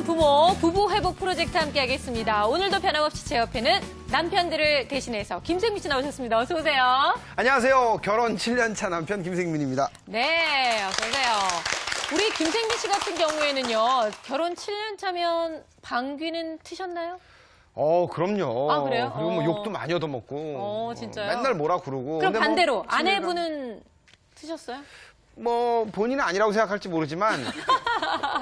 부모, 부부 회복 프로젝트 함께하겠습니다. 오늘도 변함없이 제 옆에는 남편들을 대신해서 김생민 씨 나오셨습니다. 어서 오세요. 안녕하세요. 결혼 7년차 남편 김생민입니다. 네, 어서 오세요. 우리 김생민 씨 같은 경우에는요, 결혼 7년 차면 방귀는 트셨나요? 그럼요. 아, 그래요? 그리고 뭐 욕도 많이 얻어먹고. 진짜요? 맨날 뭐라 그러고. 그럼 근데 반대로 뭐 아내분은 트셨어요? 뭐 본인은 아니라고 생각할지 모르지만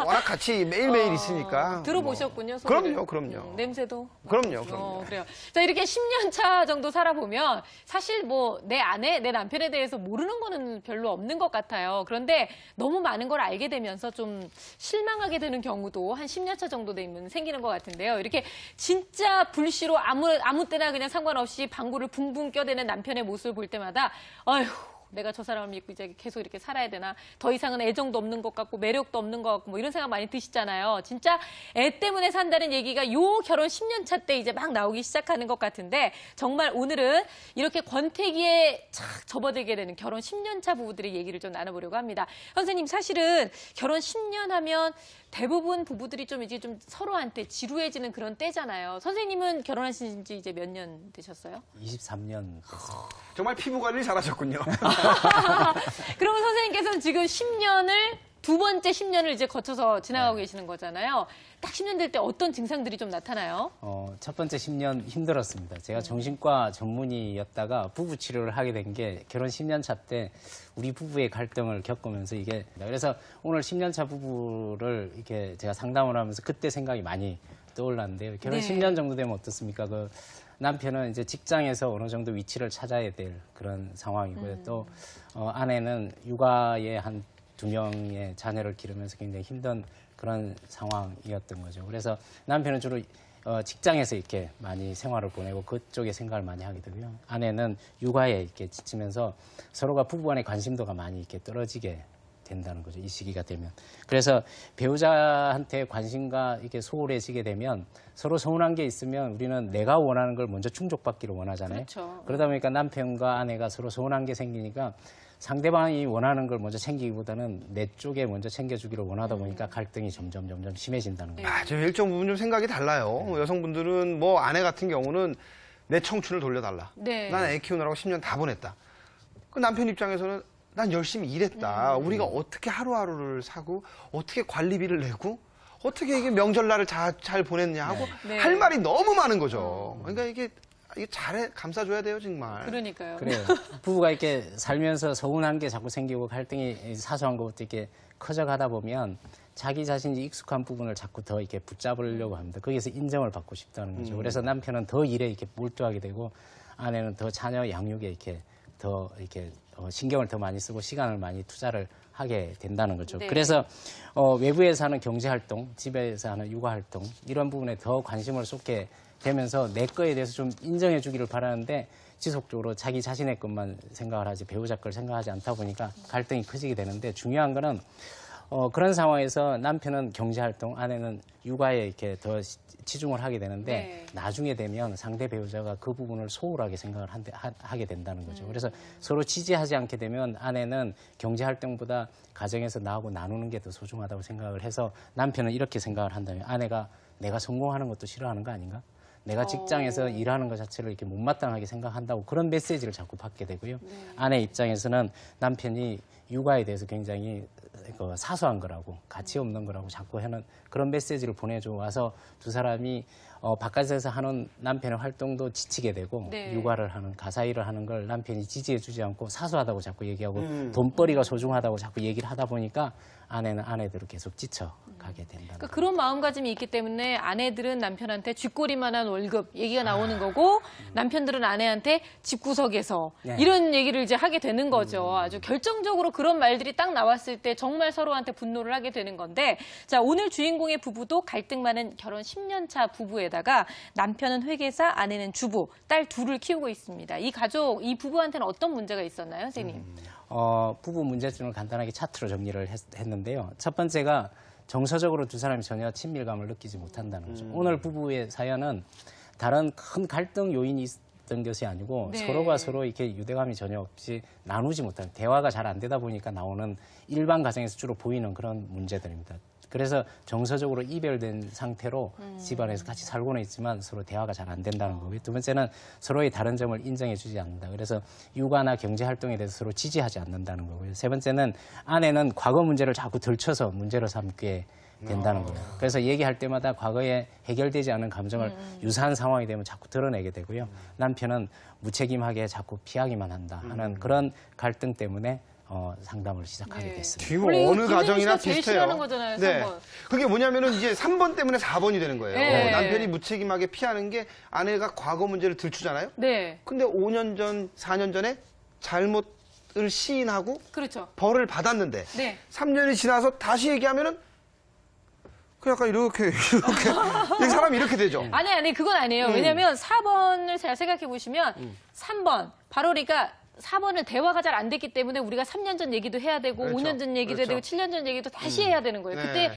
워낙 같이 매일매일 있으니까. 들어보셨군요, 소리를. 그럼요. 냄새도? 그럼요. 그래요. 자, 이렇게 10년 차 정도 살아보면 사실 뭐 내 아내, 내 남편에 대해서 모르는 거는 별로 없는 것 같아요. 그런데 너무 많은 걸 알게 되면서 좀 실망하게 되는 경우도 한 10년 차 정도 되면 생기는 것 같은데요. 이렇게 진짜 불시로 아무 때나 그냥 상관없이 방구를 붕붕 껴대는 남편의 모습을 볼 때마다 아휴, 내가 저 사람을 믿고 이제 계속 이렇게 살아야 되나? 더 이상은 애정도 없는 것 같고 매력도 없는 것 같고 뭐 이런 생각 많이 드시잖아요. 진짜 애 때문에 산다는 얘기가 요 결혼 10년 차 때 이제 막 나오기 시작하는 것 같은데 정말 오늘은 이렇게 권태기에 착 접어들게 되는 결혼 10년 차 부부들의 얘기를 좀 나눠보려고 합니다. 선생님, 사실은 결혼 10년 하면 대부분 부부들이 좀 이제 좀 서로한테 지루해지는 그런 때잖아요. 선생님은 결혼하신 지 이제 몇 년 되셨어요? 23년. 정말 피부 관리 잘하셨군요. 그러면 선생님께서는 지금 10년을 두 번째 10년을 이제 거쳐서 지나가고 계시는 거잖아요. 딱 10년 될 때 어떤 증상들이 좀 나타나요? 첫 번째 10년 힘들었습니다. 제가 정신과 전문의였다가 부부 치료를 하게 된 게 결혼 10년 차 때 우리 부부의 갈등을 겪으면서 이게 그래서 오늘 10년 차 부부를 이렇게 제가 상담을 하면서 그때 생각이 많이 떠올랐는데요. 결혼 10년 정도 되면 어떻습니까? 그 남편은 이제 직장에서 어느 정도 위치를 찾아야 될 그런 상황이고요. 또 아내는 육아에 한 2명의 자녀를 기르면서 굉장히 힘든 그런 상황이었던 거죠. 그래서 남편은 주로 직장에서 이렇게 많이 생활을 보내고 그쪽에 생각을 많이 하게 되고요. 아내는 육아에 이렇게 지치면서 서로가 부부간의 관심도가 많이 이렇게 떨어지게 된다는 거죠. 이 시기가 되면. 그래서 배우자한테 관심과 이렇게 소홀해지게 되면 서로 서운한 게 있으면 우리는 내가 원하는 걸 먼저 충족받기를 원하잖아요. 그렇죠. 그러다 보니까 남편과 아내가 서로 서운한 게 생기니까 상대방이 원하는 걸 먼저 챙기기보다는 내 쪽에 먼저 챙겨주기를 원하다 보니까 갈등이 점점 심해진다는 거예요. 저 일정 부분 좀 생각이 달라요. 여성분들은 뭐 아내 같은 경우는 내 청춘을 돌려달라. 네. 난 애 키우느라고 10년 다 보냈다. 그 남편 입장에서는 난 열심히 일했다. 우리가 어떻게 하루하루를 사고 어떻게 관리비를 내고 어떻게 이게 명절날을 잘 보냈냐 하고 네. 할 말이 너무 많은 거죠. 그러니까 이게 잘해 감싸줘야 돼요, 정말. 그러니까요. 그래요. 부부가 이렇게 살면서 서운한 게 자꾸 생기고 갈등이 사소한 것부터 이렇게 커져가다 보면 자기 자신이 익숙한 부분을 자꾸 더 이렇게 붙잡으려고 합니다. 거기에서 인정을 받고 싶다는 거죠. 그래서 남편은 더 일에 이렇게 몰두하게 되고 아내는 더 자녀 양육에 이렇게 더 이렇게 신경을 더 많이 쓰고 시간을 많이 투자를 하게 된다는 거죠. 네. 그래서 외부에서 하는 경제활동, 집에서 하는 육아활동 이런 부분에 더 관심을 쏟게 되면서 내 거에 대해서 좀 인정해 주기를 바라는데 지속적으로 자기 자신의 것만 생각을 하지 배우자 걸 생각하지 않다 보니까 갈등이 커지게 되는데 중요한 거는 그런 상황에서 남편은 경제활동, 아내는 육아에 이렇게 더 치중을 하게 되는데 나중에 되면 상대 배우자가 그 부분을 소홀하게 생각을 하게 된다는 거죠. 그래서 서로 지지하지 않게 되면 아내는 경제활동보다 가정에서 나하고 나누는 게 더 소중하다고 생각을 해서 남편은 이렇게 생각을 한다면 아내가 내가 성공하는 것도 싫어하는 거 아닌가? 내가 직장에서 일하는 것 자체를 이렇게 못마땅하게 생각한다고 그런 메시지를 자꾸 받게 되고요. 아내 입장에서는 남편이 육아에 대해서 굉장히 사소한 거라고 가치 없는 거라고 자꾸 하는 그런 메시지를 보내줘 와서 두 사람이 바깥에서 하는 남편의 활동도 지치게 되고 육아를 하는 가사일을 하는 걸 남편이 지지해주지 않고 사소하다고 자꾸 얘기하고 돈벌이가 소중하다고 자꾸 얘기를 하다 보니까 아내는 아내대로 계속 지쳐가게 된다. 그러니까 그런 마음가짐이 있기 때문에 아내들은 남편한테 쥐꼬리만한 월급 얘기가 나오는 거고 남편들은 아내한테 집구석에서 이런 얘기를 이제 하게 되는 거죠. 아주 결정적으로 그런 말들이 딱 나왔을 때 정말 서로한테 분노를 하게 되는 건데 자, 오늘 주인공의 부부도 갈등 많은 결혼 10년 차 부부에다가 남편은 회계사, 아내는 주부, 딸 둘을 키우고 있습니다. 이 가족, 이 부부한테는 어떤 문제가 있었나요, 선생님? 부부 문제점을 간단하게 차트로 정리를 했는데요. 첫 번째가 정서적으로 두 사람이 전혀 친밀감을 느끼지 못한다는 거죠. 오늘 부부의 사연은 다른 큰 갈등 요인이 있던 것이 아니고 서로가 서로 이렇게 유대감이 전혀 없이 나누지 못하는 대화가 잘 안 되다 보니까 나오는 일반 가정에서 주로 보이는 그런 문제들입니다. 그래서 정서적으로 이별된 상태로 집안에서 같이 살고는 있지만 서로 대화가 잘 안 된다는 거고요. 두 번째는 서로의 다른 점을 인정해 주지 않는다. 그래서 육아나 경제 활동에 대해서 서로 지지하지 않는다는 거고요. 세 번째는 아내는 과거 문제를 자꾸 들춰서 문제로 삼게 된다는 거예요. 그래서 얘기할 때마다 과거에 해결되지 않은 감정을 유사한 상황이 되면 자꾸 드러내게 되고요. 남편은 무책임하게 자꾸 피하기만 한다 하는 그런 갈등 때문에 상담을 시작하게 네. 됐습니다. 지금 원래 어느 이거 가정이나 김민희 씨가 제일 비슷해요. 싫어하는 거잖아요, 3번. 그게 뭐냐면은 이제 3번 때문에 4번이 되는 거예요. 네. 남편이 무책임하게 피하는 게 아내가 과거 문제를 들추잖아요. 네. 근데 5년 전, 4년 전에 잘못을 시인하고 그렇죠. 벌을 받았는데 네. 3년이 지나서 다시 얘기하면은 그 약간 이렇게 이 사람이 이렇게 되죠. 아니, 그건 아니에요. 왜냐면 4번을 잘 생각해 보시면 3번, 바로 그러니까 4번을 대화가 잘 안 됐기 때문에 우리가 3년 전 얘기도 해야 되고 그렇죠. 5년 전 얘기도 해야 되고 그렇죠. 7년 전 얘기도 다시 해야 되는 거예요. 네. 그때